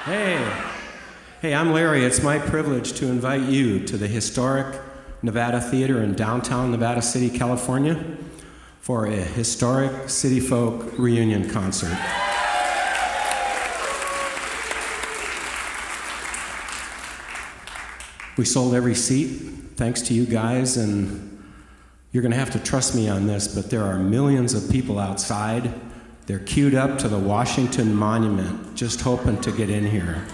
Hey, I'm Larry. It's my privilege to invite you to the historic Nevada Theater in downtown Nevada City, California, for a historic City Folk reunion concert. We sold every seat, thanks to you guys, and you're going to have to trust me on this, but there are millions of people outside. They're queued up to the Washington Monument, just hoping to get in here.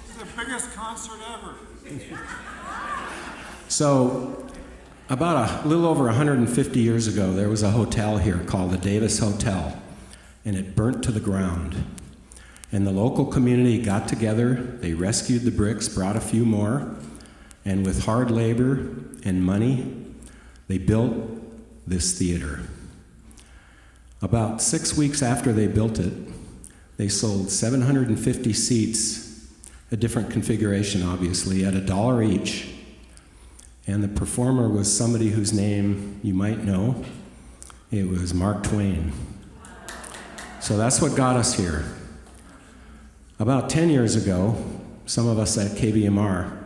It's the biggest concert ever. So, about a little over 150 years ago, there was a hotel here called the Davis Hotel, and it burnt to the ground. And the local community got together, they rescued the bricks, brought a few more, and with hard labor and money, they built this theater. About 6 weeks after they built it, they sold 750 seats, a different configuration obviously, at $1 each. And the performer was somebody whose name you might know. It was Mark Twain. So that's what got us here. About 10 years ago, some of us at KVMR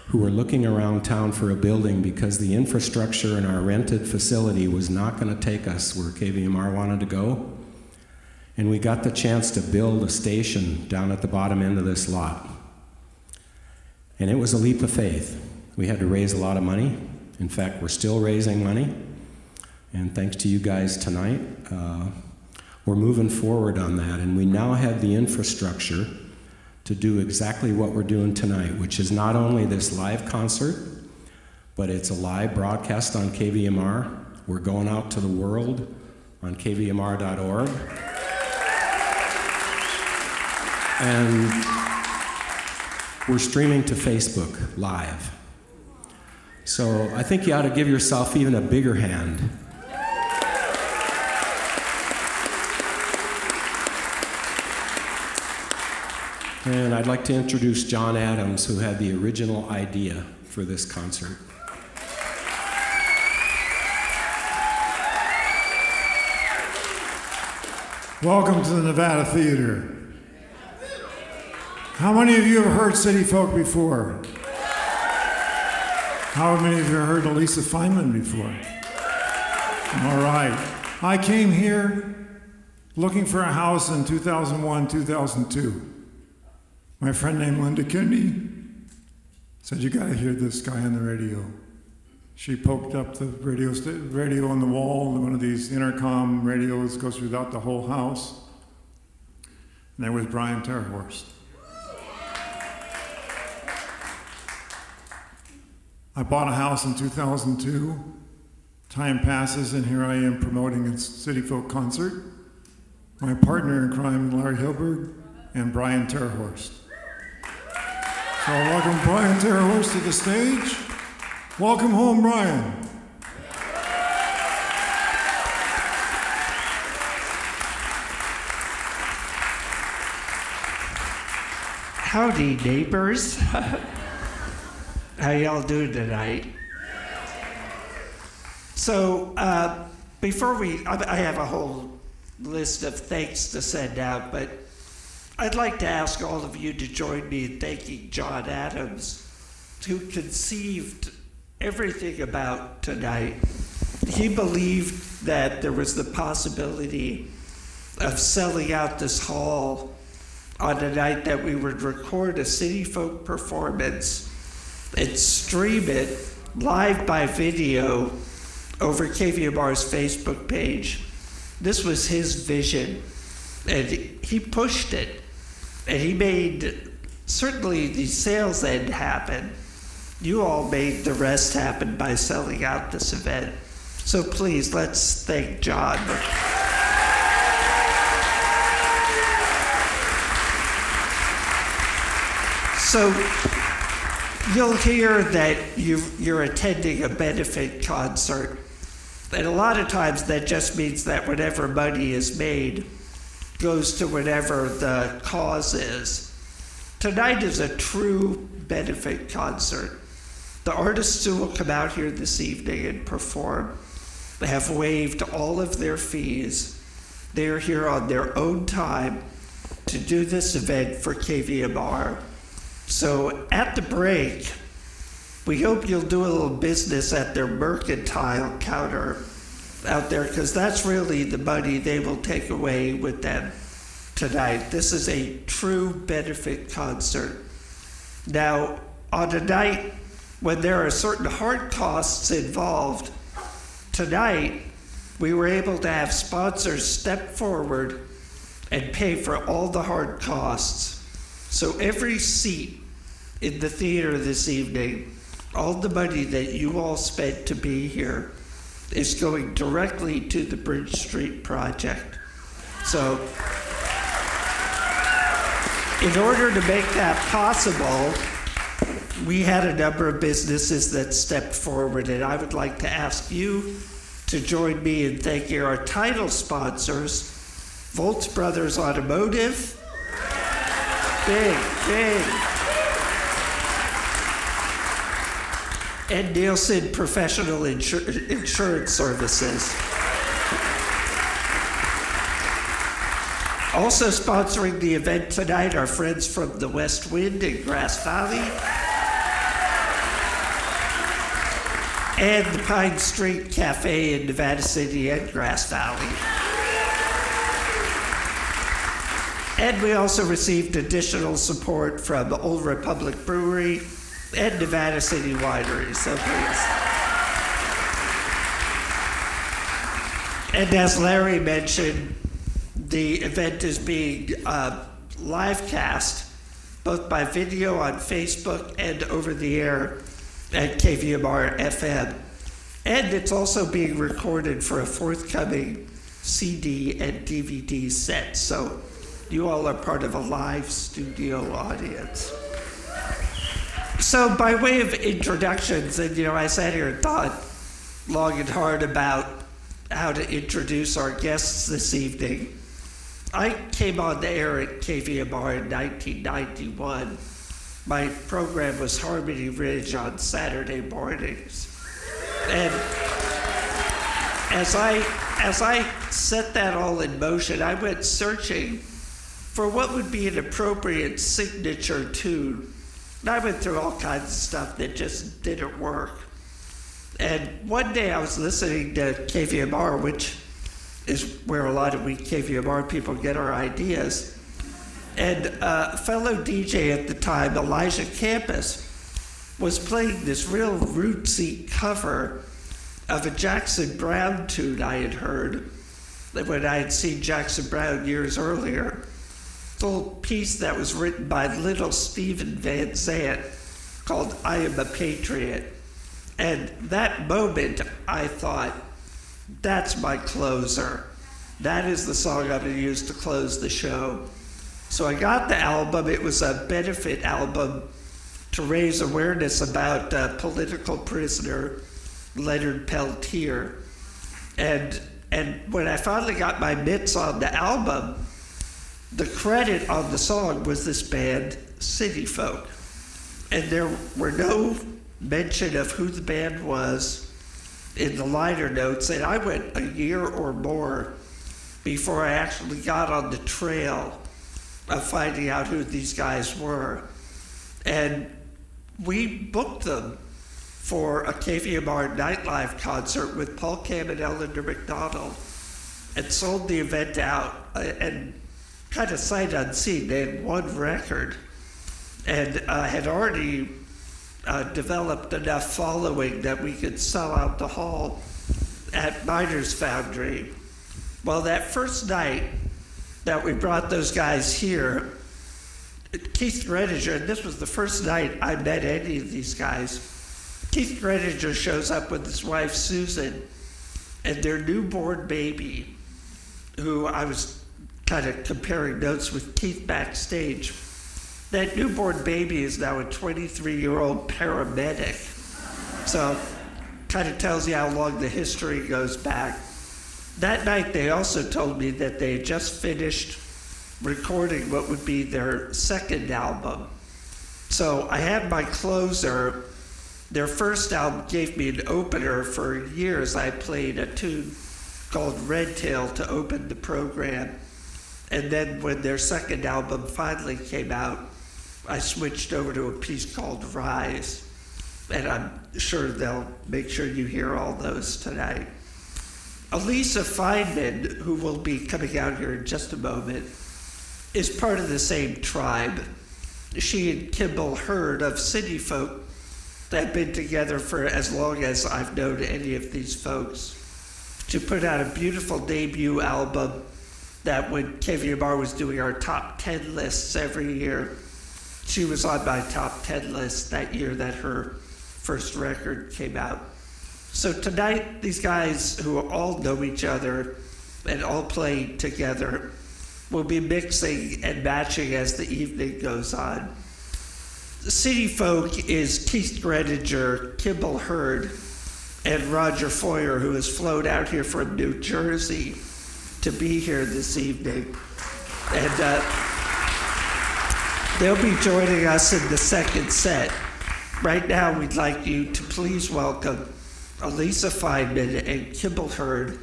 who were looking around town for a building because the infrastructure in our rented facility was not going to take us where KVMR wanted to go. And we got the chance to build a station down at the bottom end of this lot. And it was a leap of faith. We had to raise a lot of money. In fact, we're still raising money. And thanks to you guys tonight, we're moving forward on that. And we now have the infrastructure to do exactly what we're doing tonight, which is not only this live concert, but it's a live broadcast on KVMR. We're going out to the world on kvmr.org. And we're streaming to Facebook live. So I think you ought to give yourself even a bigger hand. And I'd like to introduce John Adams, who had the original idea for this concert. Welcome to the Nevada Theater. How many of you have heard City Folk before? How many of you have heard Elisa Feynman before? All right. I came here looking for a house in 2001, 2002. My friend named Linda Kennedy said, "You gotta hear this guy on the radio." She poked up the radio on the wall, one of these intercom radios goes throughout the whole house. And there was Brian Terhorst. I bought a house in 2002. Time passes, and here I am promoting a City Folk concert. My partner in crime, Larry Hilberg, and Brian Terhorst. So welcome Brian Terhorst to the stage. Welcome home, Brian. Howdy, neighbors. How y'all doing tonight? So before I have a whole list of thanks to send out, but I'd like to ask all of you to join me in thanking John Adams, who conceived everything about tonight. He believed that there was the possibility of selling out this hall on a night that we would record a City Folk performance and stream it live by video over KVMR's Facebook page. This was his vision, and he pushed it. And he made certainly the sales end happen. You all made the rest happen by selling out this event. So please, let's thank John. So you'll hear that you're attending a benefit concert. And a lot of times that just means that whatever money is made goes to whatever the cause is. Tonight is a true benefit concert. The artists who will come out here this evening and perform have waived all of their fees. They are here on their own time to do this event for KVMR. So at the break, we hope you'll do a little business at their mercantile counter out there, because that's really the money they will take away with them tonight. This is a true benefit concert. Now, on a night when there are certain hard costs involved, tonight we were able to have sponsors step forward and pay for all the hard costs. So every seat in the theater this evening, all the money that you all spent to be here, is going directly to the Bridge Street project. So in order to make that possible, we had a number of businesses that stepped forward, and I would like to ask you to join me in thanking our title sponsors, Volts Brothers Automotive, big, and Nielsen Professional Insurance Services. Also sponsoring the event tonight are friends from the West Wind in Grass Valley and the Pine Street Cafe in Nevada City and Grass Valley. And we also received additional support from Old Republic Brewery and Nevada City Winery, so please. And as Larry mentioned, the event is being live cast both by video on Facebook and over the air at KVMR FM. And it's also being recorded for a forthcoming CD and DVD set, so you all are part of a live studio audience. So by way of introductions, and I sat here and thought long and hard about how to introduce our guests this evening. I came on the air at KVMR in 1991. My program was Harmony Ridge on Saturday mornings. And as I set that all in motion, I went searching for what would be an appropriate signature tune. And I went through all kinds of stuff that just didn't work. And one day I was listening to KVMR, which is where a lot of we KVMR people get our ideas. And a fellow DJ at the time, Elijah Campus, was playing this real rootsy cover of a Jackson Browne tune I had heard when I had seen Jackson Browne years earlier. It's a little piece that was written by little Stephen Van Zandt called I Am a Patriot. And that moment, I thought, that's my closer. That is the song I'm going to use to close the show. So I got the album. It was a benefit album to raise awareness about political prisoner Leonard Peltier. And when I finally got my mitts on the album, the credit on the song was this band, City Folk. And there were no mention of who the band was in the liner notes, and I went a year or more before I actually got on the trail of finding out who these guys were. And we booked them for a KVMR nightlife concert with Paul Cam and Eleanor McDonald and sold the event out, and kind of sight unseen. They had one record and had already developed enough following that we could sell out the hall at Miners Foundry. Well, that first night that we brought those guys here, Keith Rediger, and this was the first night I met any of these guys, Keith Rediger shows up with his wife Susan and their newborn baby, who I was kind of comparing notes with Keith backstage. That newborn baby is now a 23-year-old paramedic. So kind of tells you how long the history goes back. That night they also told me that they had just finished recording what would be their second album. So I had my closer. Their first album gave me an opener. For years I played a tune called Red Tail to open the program. And then when their second album finally came out, I switched over to a piece called Rise. And I'm sure they'll make sure you hear all those tonight. Elisa Feynman, who will be coming out here in just a moment, is part of the same tribe. She and Kimball Hurd of City Folk have been together for as long as I've known any of these folks to put out a beautiful debut album that when KVMR was doing our top 10 lists every year, she was on my top 10 list that year that her first record came out. So tonight, these guys who all know each other and all play together will be mixing and matching as the evening goes on. City Folk is Keith Gredinger, Kimball Hurd, and Roger Foyer, who has flown out here from New Jersey to be here this evening. And they'll be joining us in the second set. Right now, we'd like you to please welcome Elisa Feynman and Kimball Hurd,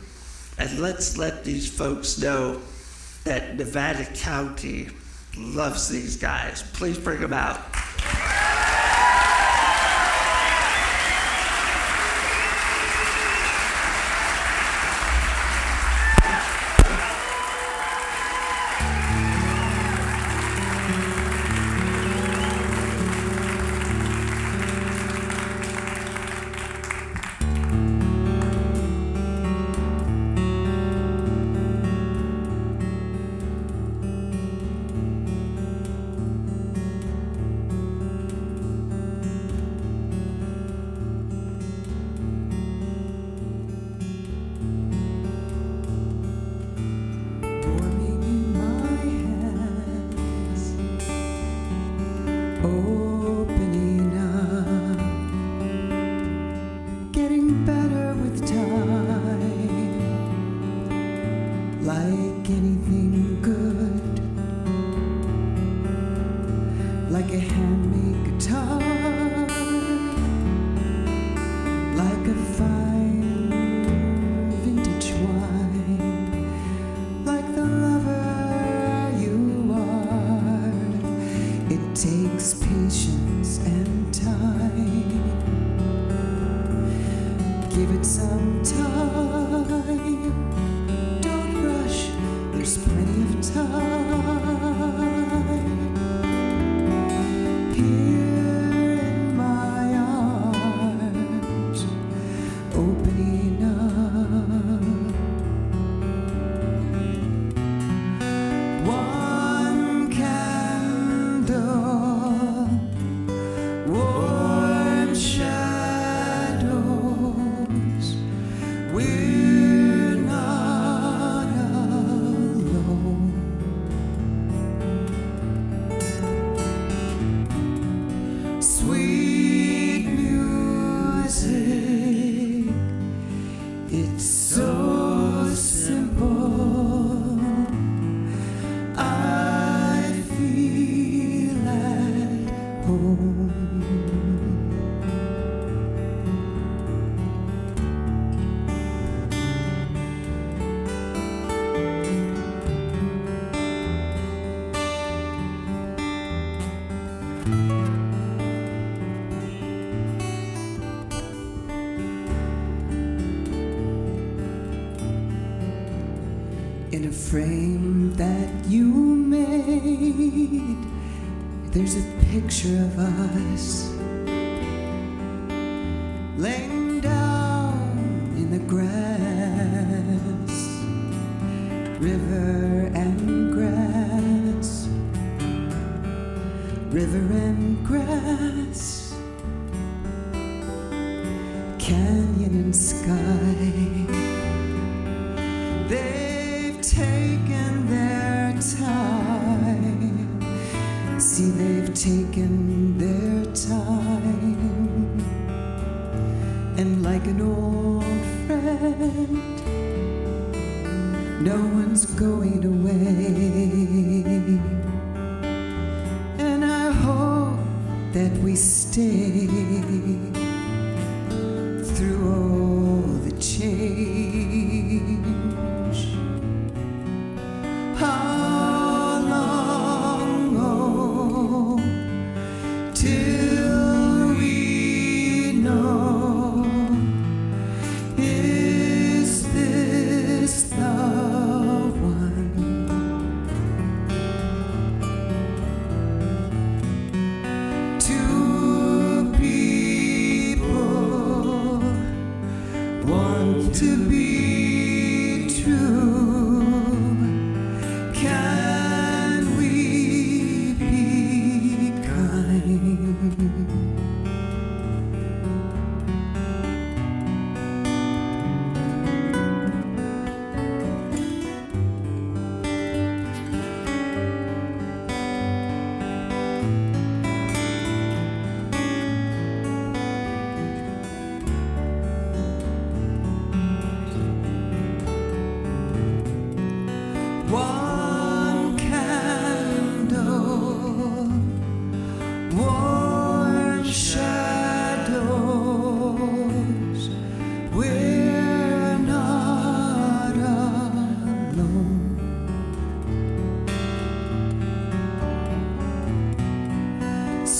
and let's let these folks know that Nevada County loves these guys. Please bring them out. Opening up, getting better with time, like anything good, like a handmade guitar, like a fine vintage wine, like the lover you are. It takes patience and time. Give it some time. Don't rush, there's plenty of time. Here in my arms, opening up. One candle, warm shadows. We're not alone. Sweet music, it's so simple. I feel at home. In a frame that you made, there's a picture of us laying down in the grass, river and grass, river and grass, canyon and sky. They've taken their time. See, they've taken their time. And like an old friend, no one's going away. And I hope that we stay through all the change.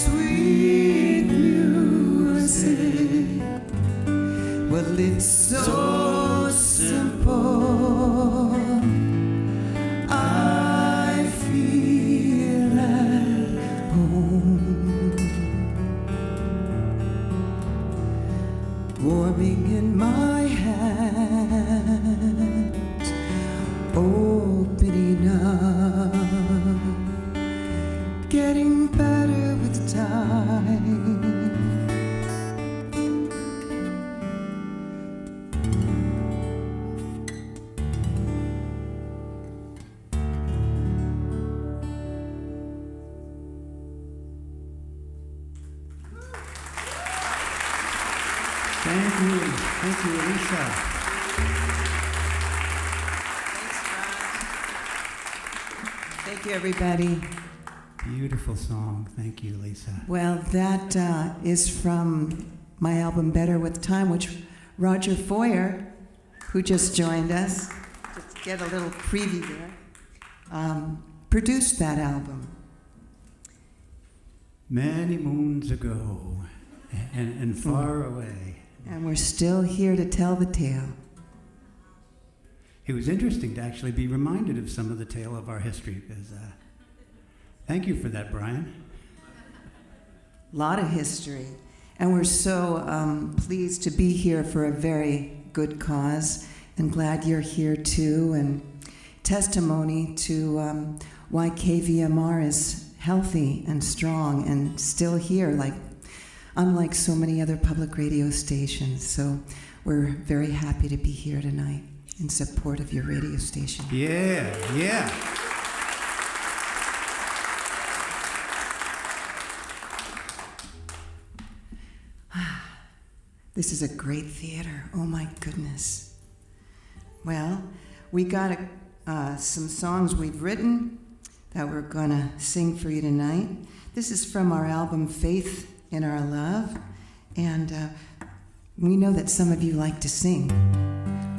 sweet music. Well, it's so simple. I feel at home, warming in my hands, opening up, getting better with time. Thank you, Lisa. Thank you, everybody. Beautiful song. Thank you, Lisa. Well, that is from my album Better with Time, which Roger Foyer, who just joined us, just get a little preview there, produced that album. Many moons ago and far away. And we're still here to tell the tale. It was interesting to actually be reminded of some of the tale of our history, because thank you for that, Brian. A lot of history. And we're so pleased to be here for a very good cause, and glad you're here too, and testimony to why KVMR is healthy and strong and still here, unlike so many other public radio stations. So we're very happy to be here tonight in support of your radio station. Yeah. This is a great theater. Oh my goodness. Well, we got some songs we've written that we're gonna sing for you tonight. This is from our album Faith in Our Love, and we know that some of you like to sing.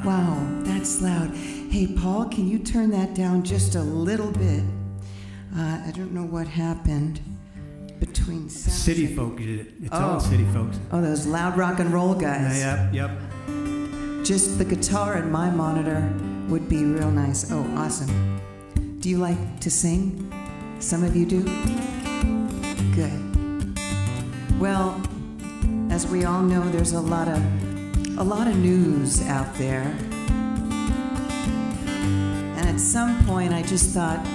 Wow, that's loud. Hey, Paul, can you turn that down just a little bit? I don't know what happened between sound City check. folk did it. It's all city folks. Oh, those loud rock and roll guys. Yep. Just the guitar in my monitor would be real nice. Oh, awesome. Do you like to sing? Some of you do? Good. Well, as we all know, there's a lot of news out there. And at some point I just thought,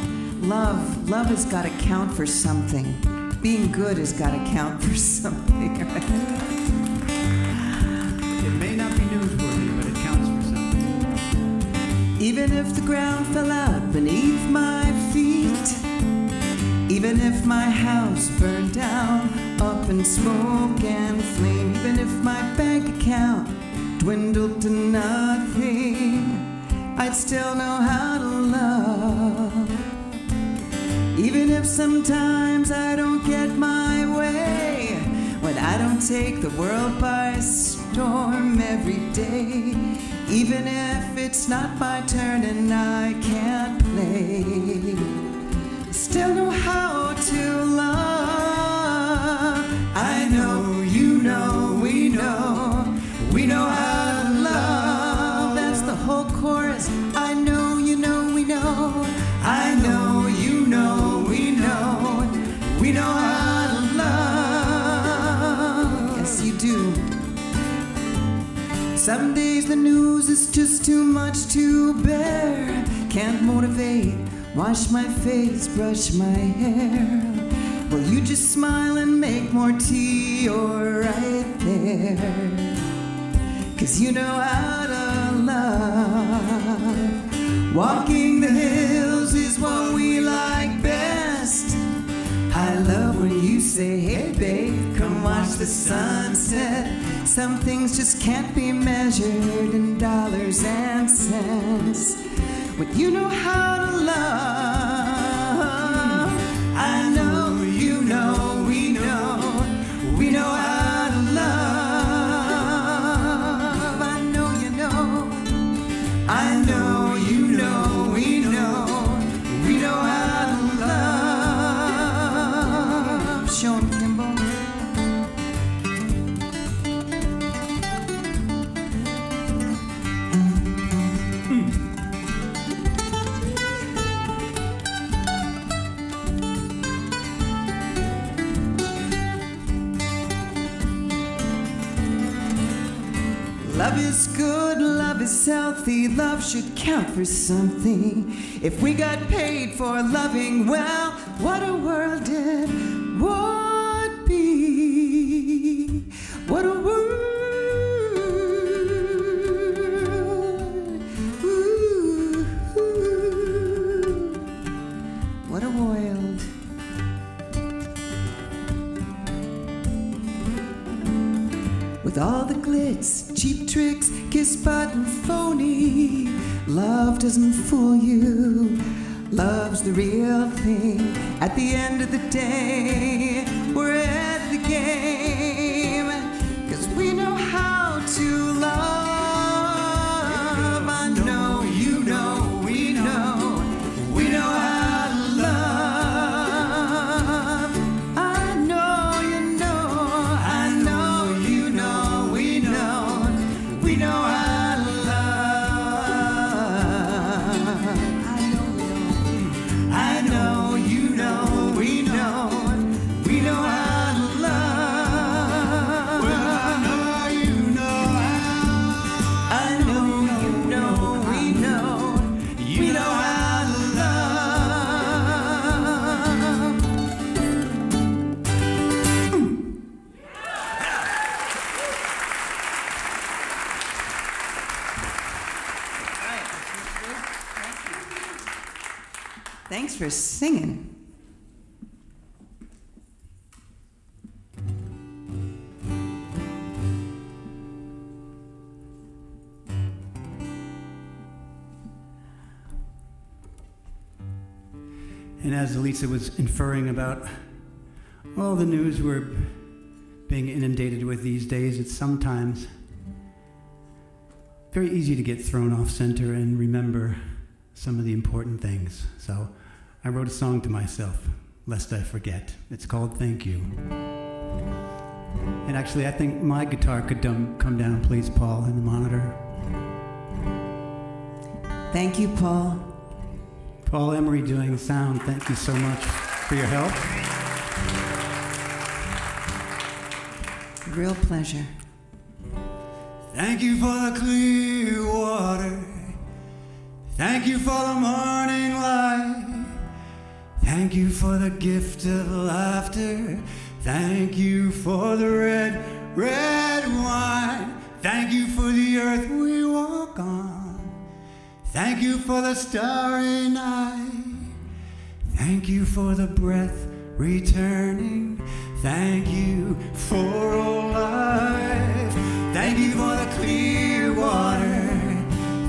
love has got to count for something. Being good has got to count for something. It may not be newsworthy, but it counts for something. Even if the ground fell out beneath my feet, even if my house burned down up in smoke and flame, even if my bank account dwindled to nothing, I'd still know how to love. Even if sometimes I don't get my way, when I don't take the world by storm every day, even if it's not my turn and I can't play, I still know how to love. I know, you know, we know how to love. That's the whole chorus. I know, you know, we know. I know, you know, we know how to love. Yes, you do. Some days the news is just too much to bear. Can't motivate, wash my face, brush my hair. Well, you just smile and make more tea, you're right there. 'Cause you know how to love. Walking the hills is what we like best. I love when you say, hey babe, come watch the sunset. Some things just can't be measured in dollars and cents. But you know how to love. I know, you know, we know how to love. I know, you know, I know, you know, we know how to love. Show 'em nimble. Love is good, love is healthy, love should count for something. If we got paid for loving well, what a world it would be. What a world. Ooh, ooh. What a world. With all the glitz, cheap tricks, kiss button phony. Love doesn't fool you. Love's the real thing. At the end of the day, we're ahead of the game. 'Cause we know how to love. I know, you know, we know. We know how to love. I know, you know. I know, you know. We know. We know how to love. I know, you know. We know. We know how to love. Well, I know, you know. I know, you know. We know. We know how to love. Thanks for singing. And as Elisa was inferring about all the news we're being inundated with these days, it's sometimes very easy to get thrown off center and remember some of the important things. So I wrote a song to myself, lest I forget. It's called Thank You. And actually, I think my guitar could come down, please, Paul, in the monitor. Thank you, Paul. Paul Emery doing sound, thank you so much for your help. Real pleasure. Thank you for the clear water. Thank you for the morning light. Thank you for the gift of laughter. Thank you for the red, red wine. Thank you for the earth we walk on. Thank you for the starry night. Thank you for the breath returning. Thank you for all life. Thank you for the clear water.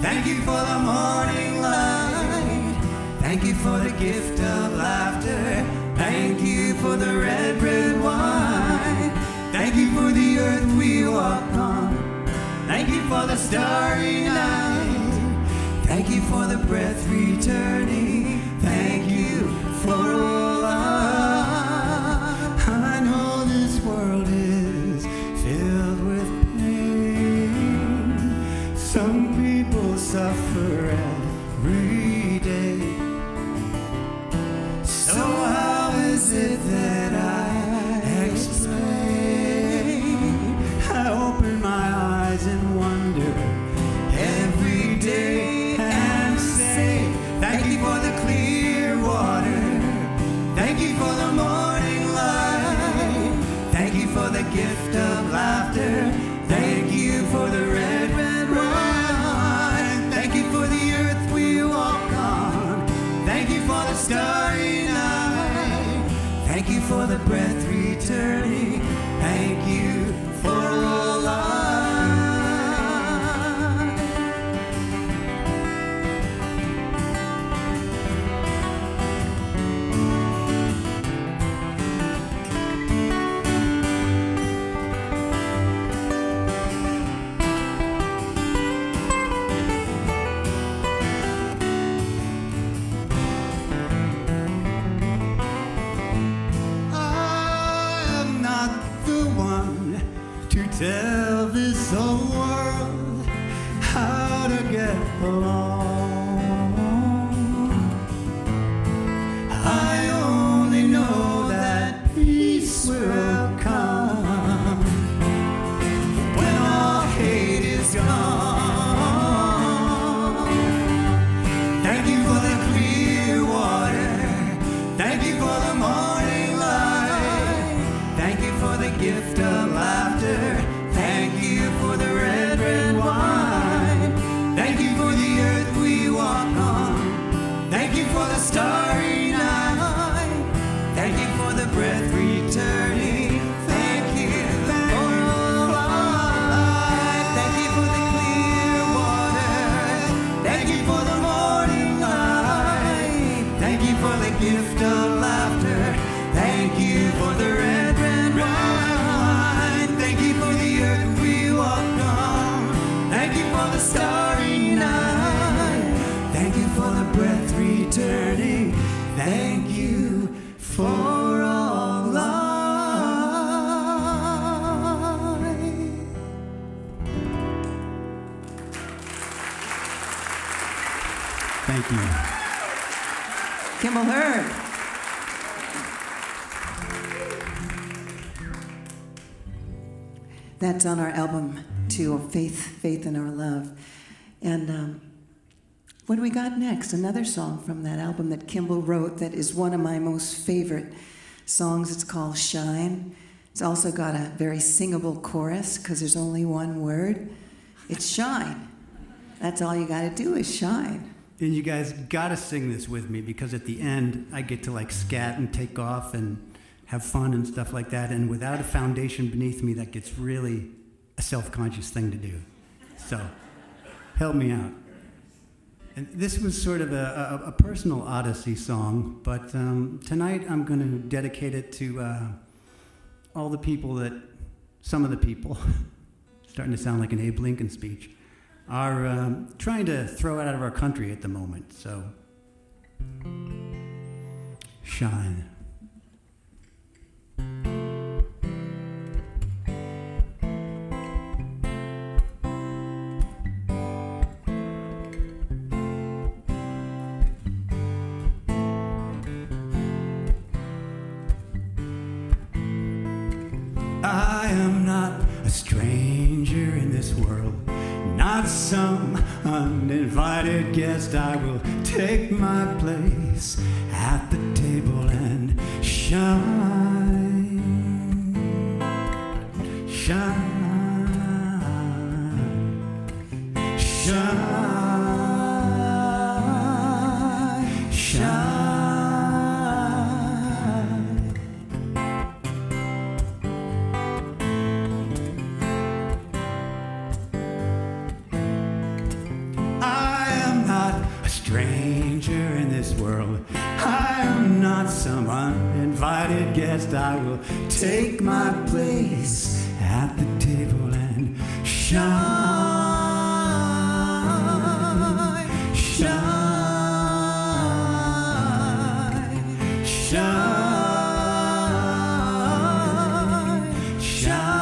Thank you for the morning light. Thank you for the gift of laughter. Thank you for the red, red wine. Thank you for the earth we walk on. Thank you for the starry night. Thank you for the breath returning. Thank you for all love. I know this world is filled with pain. Some people suffer every day. So how is it that I explain? I open my eyes and wonder every day. Thank you for the clear water. Thank you for the morning light. Thank you for the gift of laughter. Thank you for the red, red wine. Thank you for the earth we walk on. Thank you for the starry night. Thank you for the breath returning. Thank you for all life. tell this whole world how to get along. I only know that peace will come when all hate is gone. Thank you for the clear water. Thank you for the morning light. Thank you for the gift of laughter. Thank you for the red, red wine. Thank you for the earth we walk on. Thank you for the starry night. Thank you for the breath returning. Thank you for all life. Thank you for the clear water. Thank you for the morning light. Thank you for the gift of laughter. Thank you for the red, red wine. Thank you for the earth we walk on. Thank you for the starry night. Thank you for the breath returning. Thank you for all life. Thank you. Kimball Hurd. That's on our album too, Faith in Our Love. And what do we got next? Another song from that album that Kimball wrote that is one of my most favorite songs. It's called Shine. It's also got a very singable chorus because there's only one word. It's shine. That's all you got to do is shine. And you guys gotta sing this with me because at the end I get to like scat and take off and have fun and stuff like that. And without a foundation beneath me, that gets really a self-conscious thing to do. So help me out. And this was sort of a personal Odyssey song, but tonight I'm going to dedicate it to all the people that, some of the people, starting to sound like an Abe Lincoln speech, are trying to throw it out of our country at the moment. So, shine. I am not a stranger in this world, not some uninvited guest. I will take my place at the table and shine, shine, shine, shine. Stranger in this world, I am not some uninvited guest. I will take my place at the table and shine, shine, shine, shine.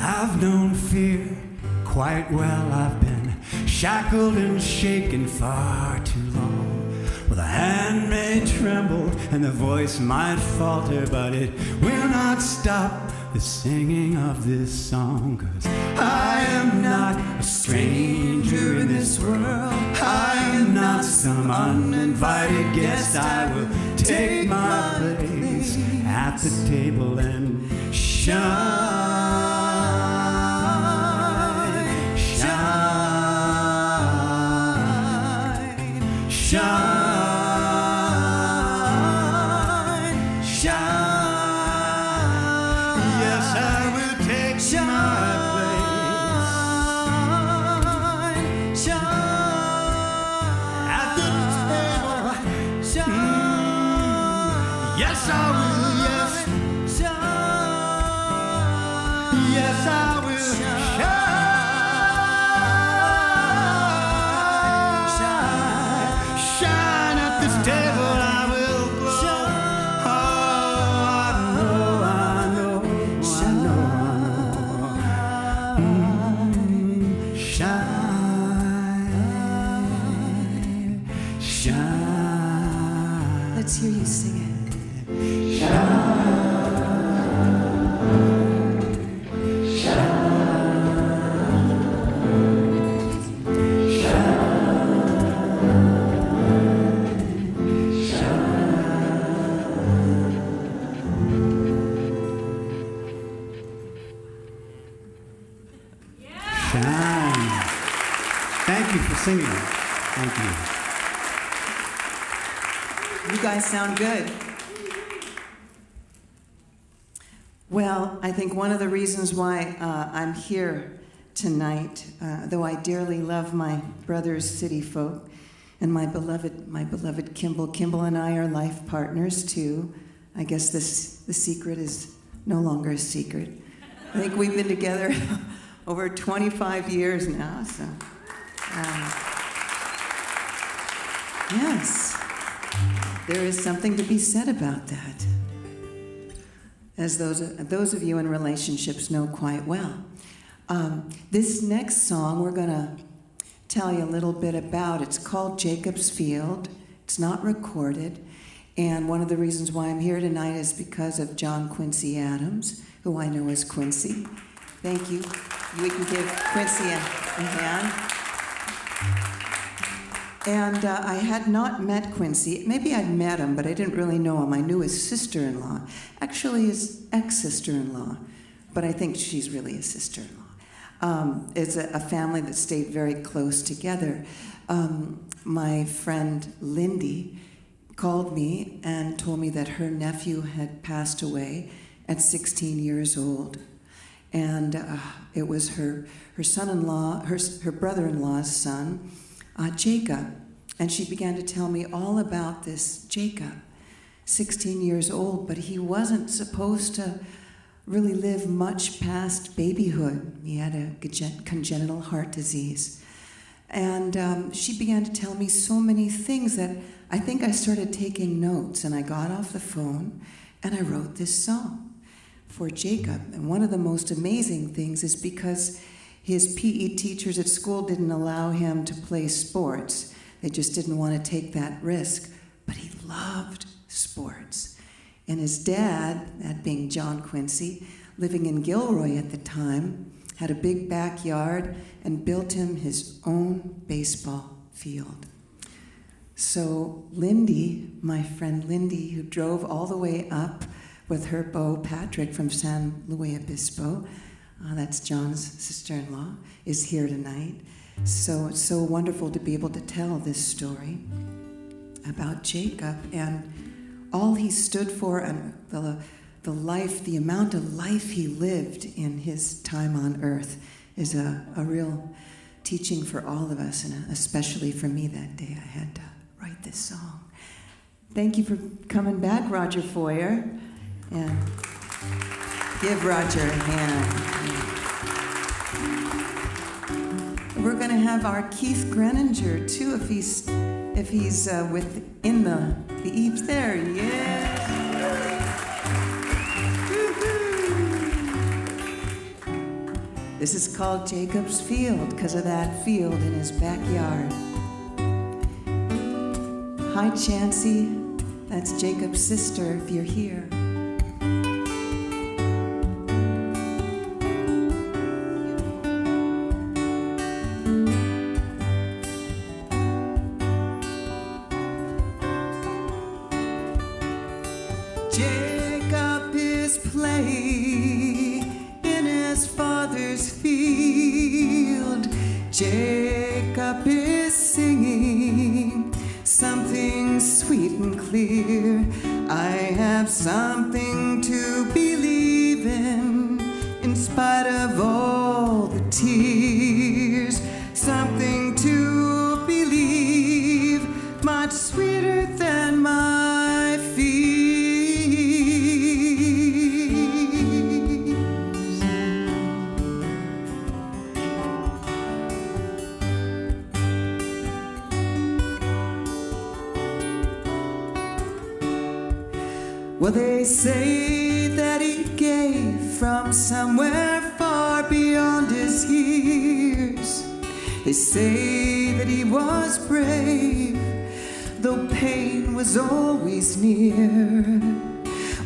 I've known fear quite well. I've been shackled and shaken far too long. Well, the hand may tremble and the voice might falter, but it will not stop the singing of this song. 'Cause I am not a stranger in this world. I am not some uninvited guest. I will take my place at the table and shine. Shine, shine. Yes, I will take my place. Shine at the table. Shine. Yes, I will. Yes. Shine. Yes, I will. Shine. shine. Let's hear you sing it. Shine. Thank you for singing. Thank you. You guys sound good. Well, I think one of the reasons why I'm here tonight, though I dearly love my brothers, city folk, and my beloved Kimball. Kimball and I are life partners too. I guess the secret is no longer a secret. I think we've been together over 25 years now, so. Yes, there is something to be said about that, as those of you in relationships know quite well. This next song we're going to tell you a little bit about. It's called Jacob's Field. It's not recorded, and one of the reasons why I'm here tonight is because of John Quincy Adams, who I know as Quincy. Thank you. We can give Quincy a hand. And I had not met Quincy. Maybe I'd met him, but I didn't really know him. I knew his sister-in-law, actually his ex-sister-in-law, but I think she's really his sister-in-law. It's a family that stayed very close together. My friend Lindy called me and told me that her nephew had passed away at 16 years old. And it was her son-in-law, her brother-in-law's son, Jacob. And she began to tell me all about this Jacob, 16 years old, but he wasn't supposed to really live much past babyhood. He had a congenital heart disease. And she began to tell me so many things that I think I started taking notes, and I got off the phone and I wrote this song for Jacob. And one of the most amazing things is because his PE teachers at school didn't allow him to play sports. They just didn't want to take that risk. But he loved sports. And his dad, that being John Quincy, living in Gilroy at the time, had a big backyard and built him his own baseball field. So Lindy, my friend Lindy, who drove all the way up with her beau Patrick from San Luis Obispo, that's John's sister-in-law, is here tonight. So it's so wonderful to be able to tell this story about Jacob and all he stood for and the life, the amount of life he lived in his time on earth is a real teaching for all of us, and especially for me that day. I had to write this song. Thank you for coming back, Roger Foyer, and give Roger a hand. We're going to have our Keith Greninger too, if he's within the eaves there. Yes. This is called Jacob's Field because of that field in his backyard. Hi, Chancey. That's Jacob's sister, if you're here. Jacob is playing in his father's field. Jacob is singing something sweet and clear. I have something to believe in spite of all the tears. Something to believe, much sweeter than my fears. Well, they say that he gave from somewhere far beyond his years. They say that he was brave, though pain was always near.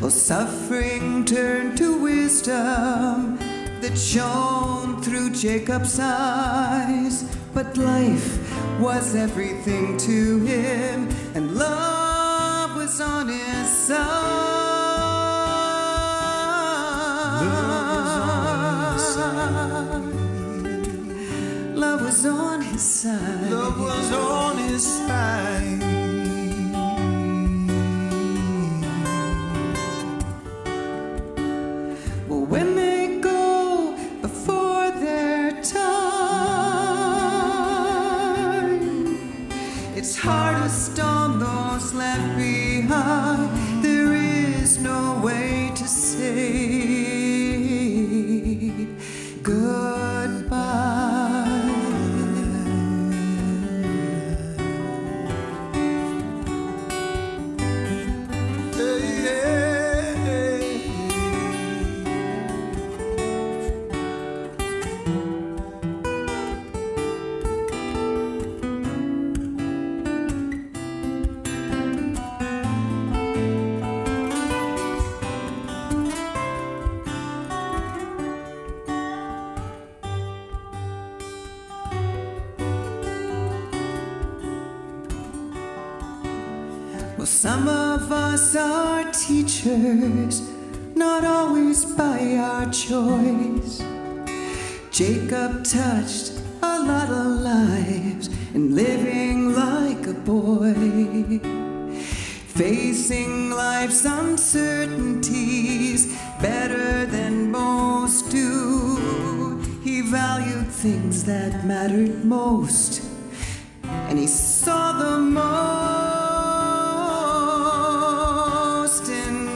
Oh, suffering turned to wisdom that shone through Jacob's eyes. But life was everything to him, and love was on his side. Love was on his side. Love was on his side. Well, when they go before their time, it's hardest on those left behind. There is no way to say goodbye. Well, some of us are teachers, not always by our choice. Jacob touched a lot of lives and living like a boy, facing life's uncertainties better than most do. He valued things that mattered most, and he saw the most in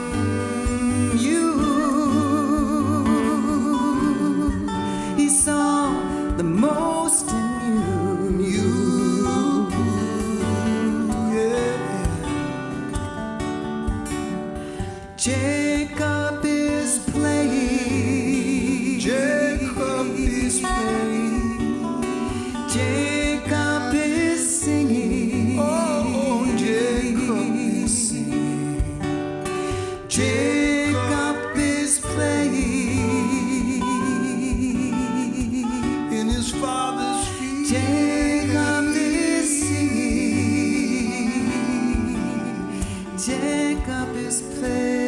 you. He saw the most in you. Yeah. Jacob is playing. Jacob is playing. Jacob is singing. Oh, Jacob is singing. Jacob is playing In his father's feet. Jacob is singing. Jacob is playing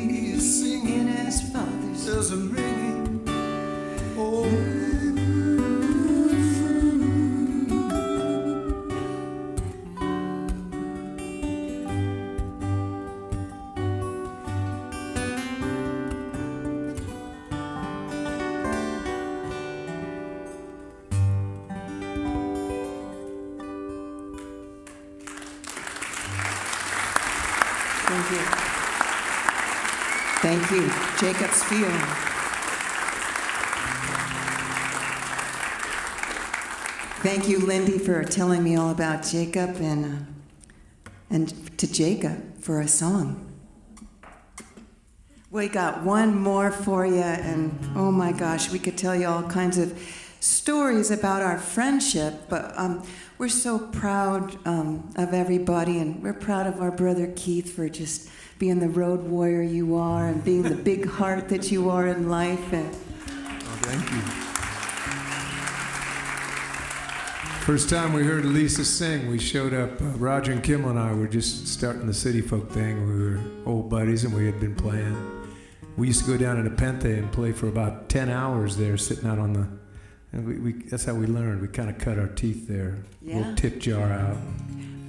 He's singing. in his father's. There's a ringing. Oh. Thank you. Thank you. Jacob's feeling. Thank you, Lindy, for telling me all about Jacob and to Jacob for a song. We got one more for you, and oh my gosh, we could tell you all kinds of stories about our friendship, but we're so proud of everybody, and we're proud of our brother Keith for just being the road warrior you are and being the big heart that you are in life. And Thank you. First time we heard Lisa sing, we showed up. Roger and Kimmel and I were just starting the City Folk thing. We were old buddies and we had been playing. We used to go down to Nepenthe and play for about 10 hours there, sitting out on the. And that's how we learned. We kind of cut our teeth there. Yeah. Little tip jar out.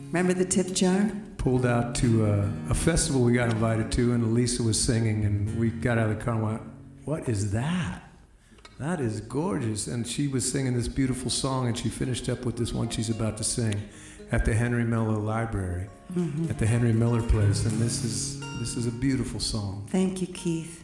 remember the tip jar? Pulled out to a festival we got invited to, and Elisa was singing, and we got out of the car and went, "What is that? That is gorgeous." And she was singing this beautiful song, and she finished up with this one she's about to sing at the Henry Miller Library, at the Henry Miller place. And this is a beautiful song. Thank you, Keith.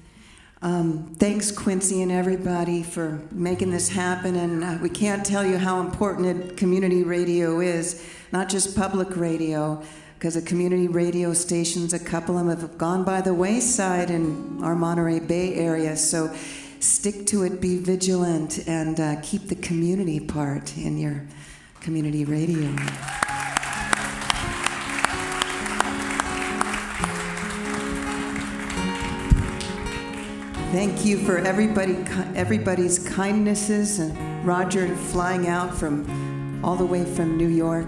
Thanks, Quincy and everybody, for making this happen. And we can't tell you how important community radio is, not just public radio, because the community radio stations, a couple of them have gone by the wayside in our Monterey Bay area. So stick to it, be vigilant, and keep the community part in your Community Radio. Thank you for everybody's kindnesses, and Roger flying out from all the way from New York.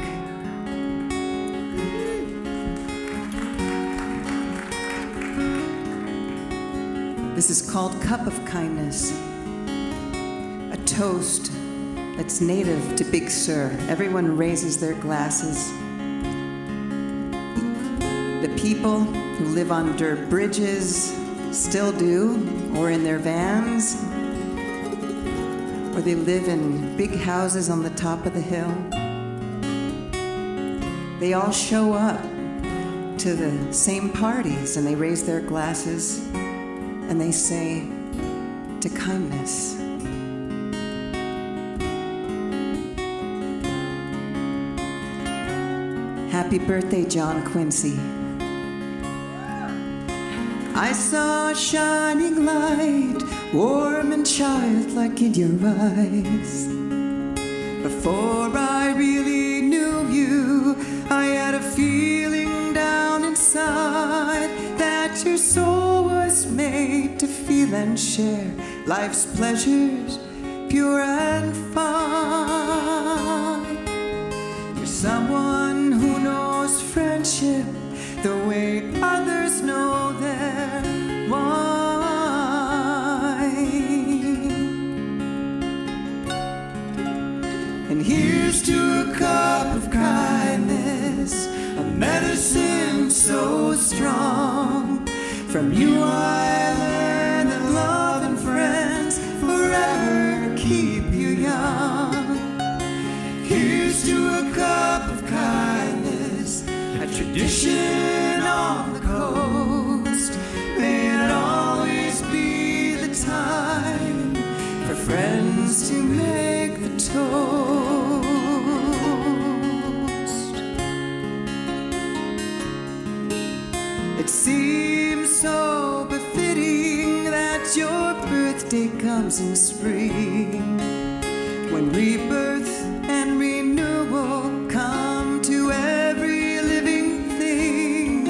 This is called Cup of Kindness, a toast that's native to Big Sur. Everyone raises their glasses. The people who live under bridges still do, or in their vans, or they live in big houses on the top of the hill. They all show up to the same parties and they raise their glasses and they say, to kindness. Happy birthday, John Quincy. I saw a shining light, warm and childlike in your eyes. Before I really knew you, I had a feeling down inside that your soul was made to feel and share life's pleasures, pure and fine. You're someone who knows friendship the way others know their wine. And here's to a cup of kindness, a medicine so strong. From you I learned that love and friends forever keep you young. Here's to a cup of kindness, a tradition on the coast. May it always be the time for friends to make the toast. It seems so befitting that your birthday comes in spring, when rebirth and renewal come to every living thing,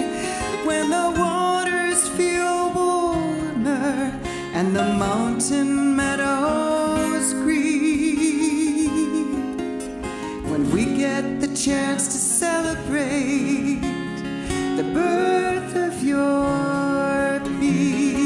when the waters feel warmer and the mountain meadows green, when we get the chance to celebrate the birth of your being.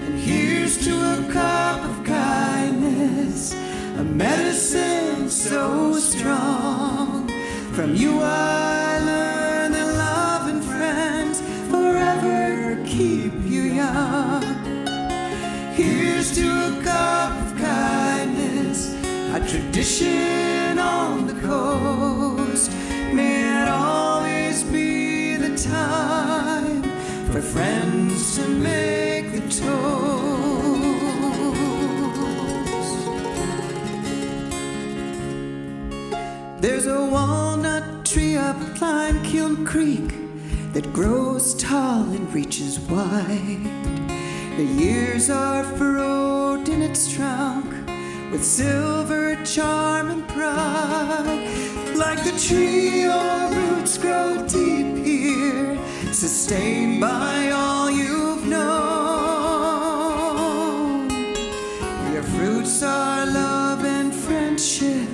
And here's to a cup of kindness, a medicine so strong. From you I learned that love and friends forever keep you young. Here's to a cup of kindness, a tradition on the coast. May it always be the time for friends to make the toast. There's a walnut tree up Limekiln Creek that grows tall and reaches wide. The years are furrowed in its trunk with silver charm and pride. Like the tree, your roots grow deep here, sustained by all you've known. Your fruits are love and friendship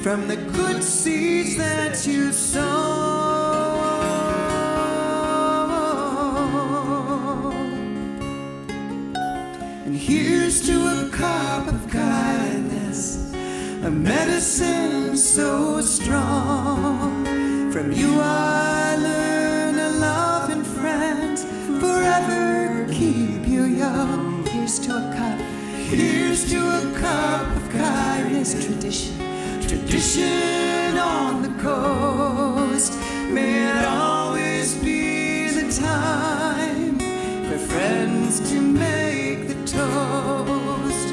from the good seeds that you sow. And here's to a cup of kindness, a medicine so strong. From you I learn to love and friends forever keep you young. Here's to a cup. Here's to a cup of kindness, tradition on the coast. May it always be the time for friends to make the toast.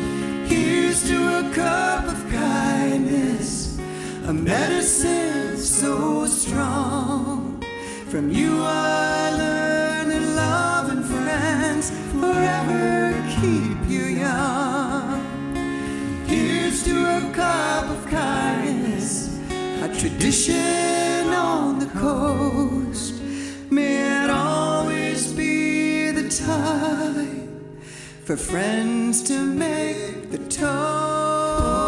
Here's to a cup of kindness, a medicine so strong. From you I learn that love and friends forever keep you young. tradition on the coast. May it always be the time for friends to make the toast.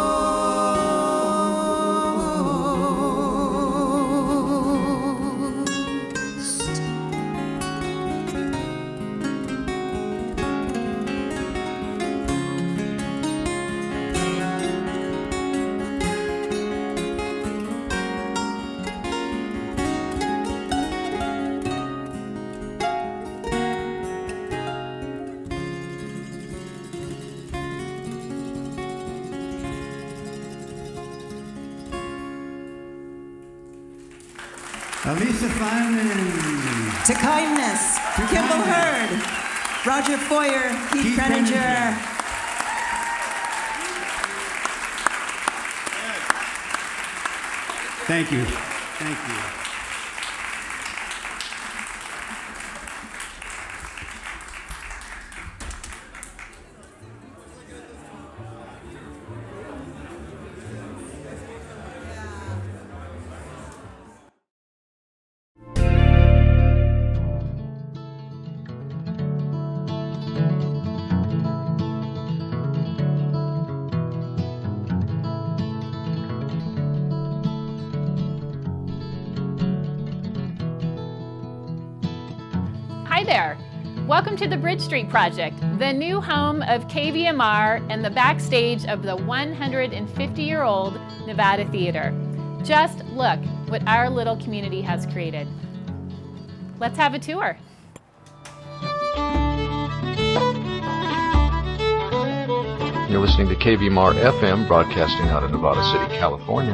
Elisa Feynman. To kindness, Kimball Hurd, Roger Foyer, Keith Preninger. Thank you. Thank you. Hi there. Welcome to the Bridge Street Project, the new home of KVMR and the backstage of the 150-year-old Nevada Theater. Just look what our little community has created. Let's have a tour. You're listening to KVMR FM, broadcasting out of Nevada City, California.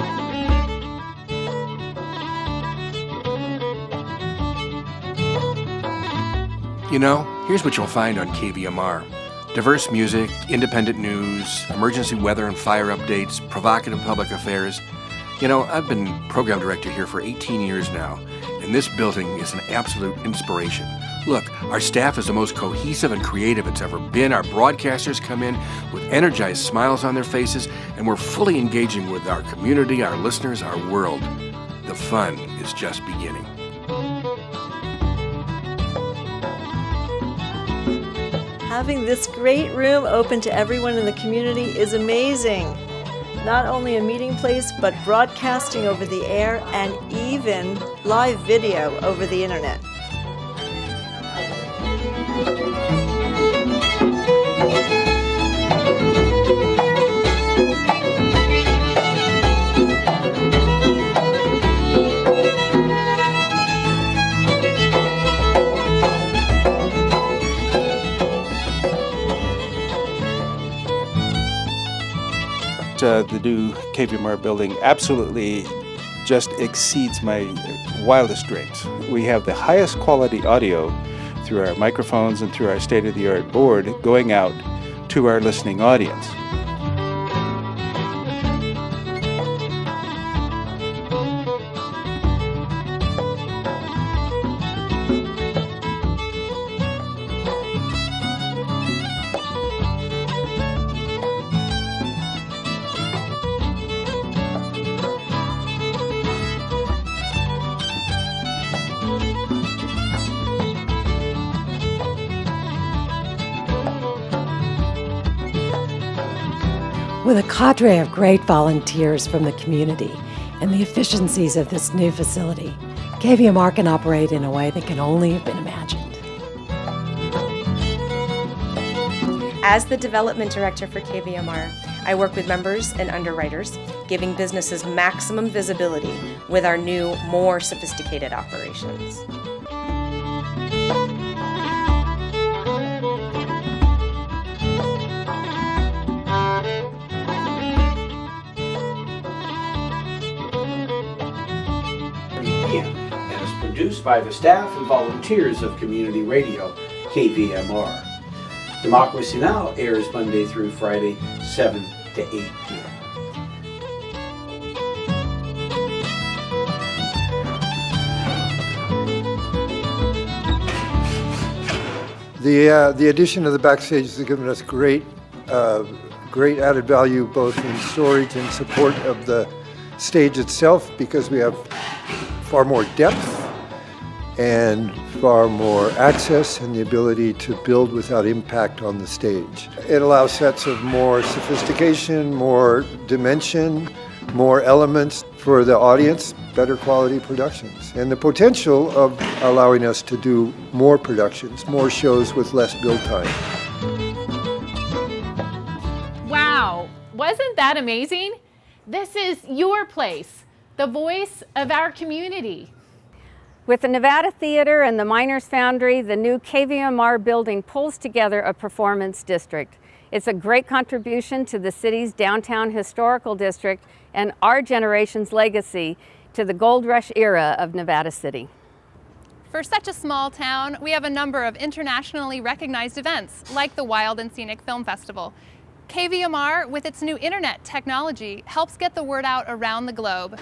You know, here's what you'll find on KVMR. Diverse music, independent news, emergency weather and fire updates, provocative public affairs. You know, I've been program director here for 18 years now, and this building is an absolute inspiration. Look, our staff is the most cohesive and creative it's ever been. Our broadcasters come in with energized smiles on their faces, and we're fully engaging with our community, our listeners, our world. The fun is just beginning. Having this great room open to everyone in the community is amazing. Not only a meeting place, but broadcasting over the air and even live video over the internet. The new KVMR building absolutely just exceeds my wildest dreams. We have the highest quality audio through our microphones and through our state-of-the-art board going out to our listening audience. With a cadre of great volunteers from the community and the efficiencies of this new facility, KVMR can operate in a way that can only have been imagined. As the development director for KVMR, I work with members and underwriters, giving businesses maximum visibility with our new, more sophisticated operations. And is produced by the staff and volunteers of Community Radio, KVMR. Democracy Now! Airs Monday through Friday, 7 to 8 p.m. The addition of the backstage has given us great added value, both in storage and support of the stage itself because we have far more depth and far more access and the ability to build without impact on the stage. It allows sets of more sophistication, more dimension, more elements for the audience, better quality productions, and the potential of allowing us to do more productions, more shows with less build time. Wow, wasn't that amazing? This is your place, the voice of our community. With the Nevada Theater and the Miners Foundry, the new KVMR building pulls together a performance district. It's a great contribution to the city's downtown historical district and our generation's legacy to the gold rush era of Nevada City. For such a small town, we have a number of internationally recognized events, like the Wild and Scenic Film Festival. KVMR, with its new internet technology, helps get the word out around the globe.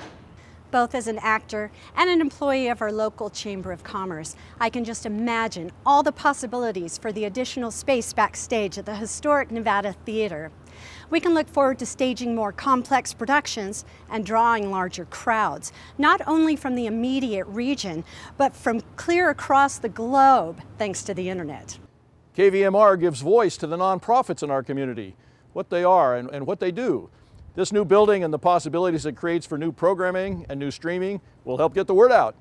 Both as an actor and an employee of our local Chamber of Commerce, I can just imagine all the possibilities for the additional space backstage at the historic Nevada Theater. We can look forward to staging more complex productions and drawing larger crowds, not only from the immediate region, but from clear across the globe, thanks to the internet. KVMR gives voice to the nonprofits in our community, what they are and what they do. This new building and the possibilities it creates for new programming and new streaming will help get the word out.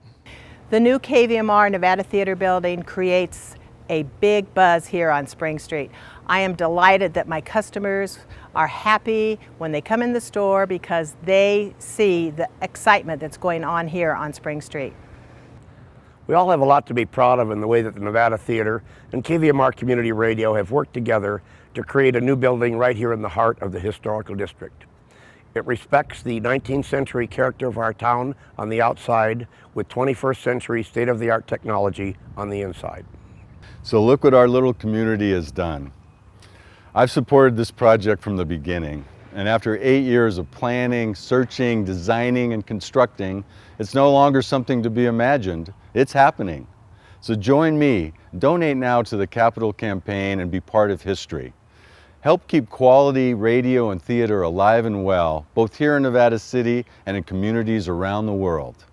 The new KVMR Nevada Theater building creates a big buzz here on Spring Street. I am delighted that my customers are happy when they come in the store because they see the excitement that's going on here on Spring Street. We all have a lot to be proud of in the way that the Nevada Theater and KVMR Community Radio have worked together to create a new building right here in the heart of the historical district. It respects the 19th century character of our town on the outside with 21st century state-of-the-art technology on the inside. So look what our little community has done. I've supported this project from the beginning, and after 8 years of planning, searching, designing, and constructing, it's no longer something to be imagined. It's happening. So join me, donate now to the Capital Campaign and be part of history. Help keep quality radio and theater alive and well, both here in Nevada City and in communities around the world.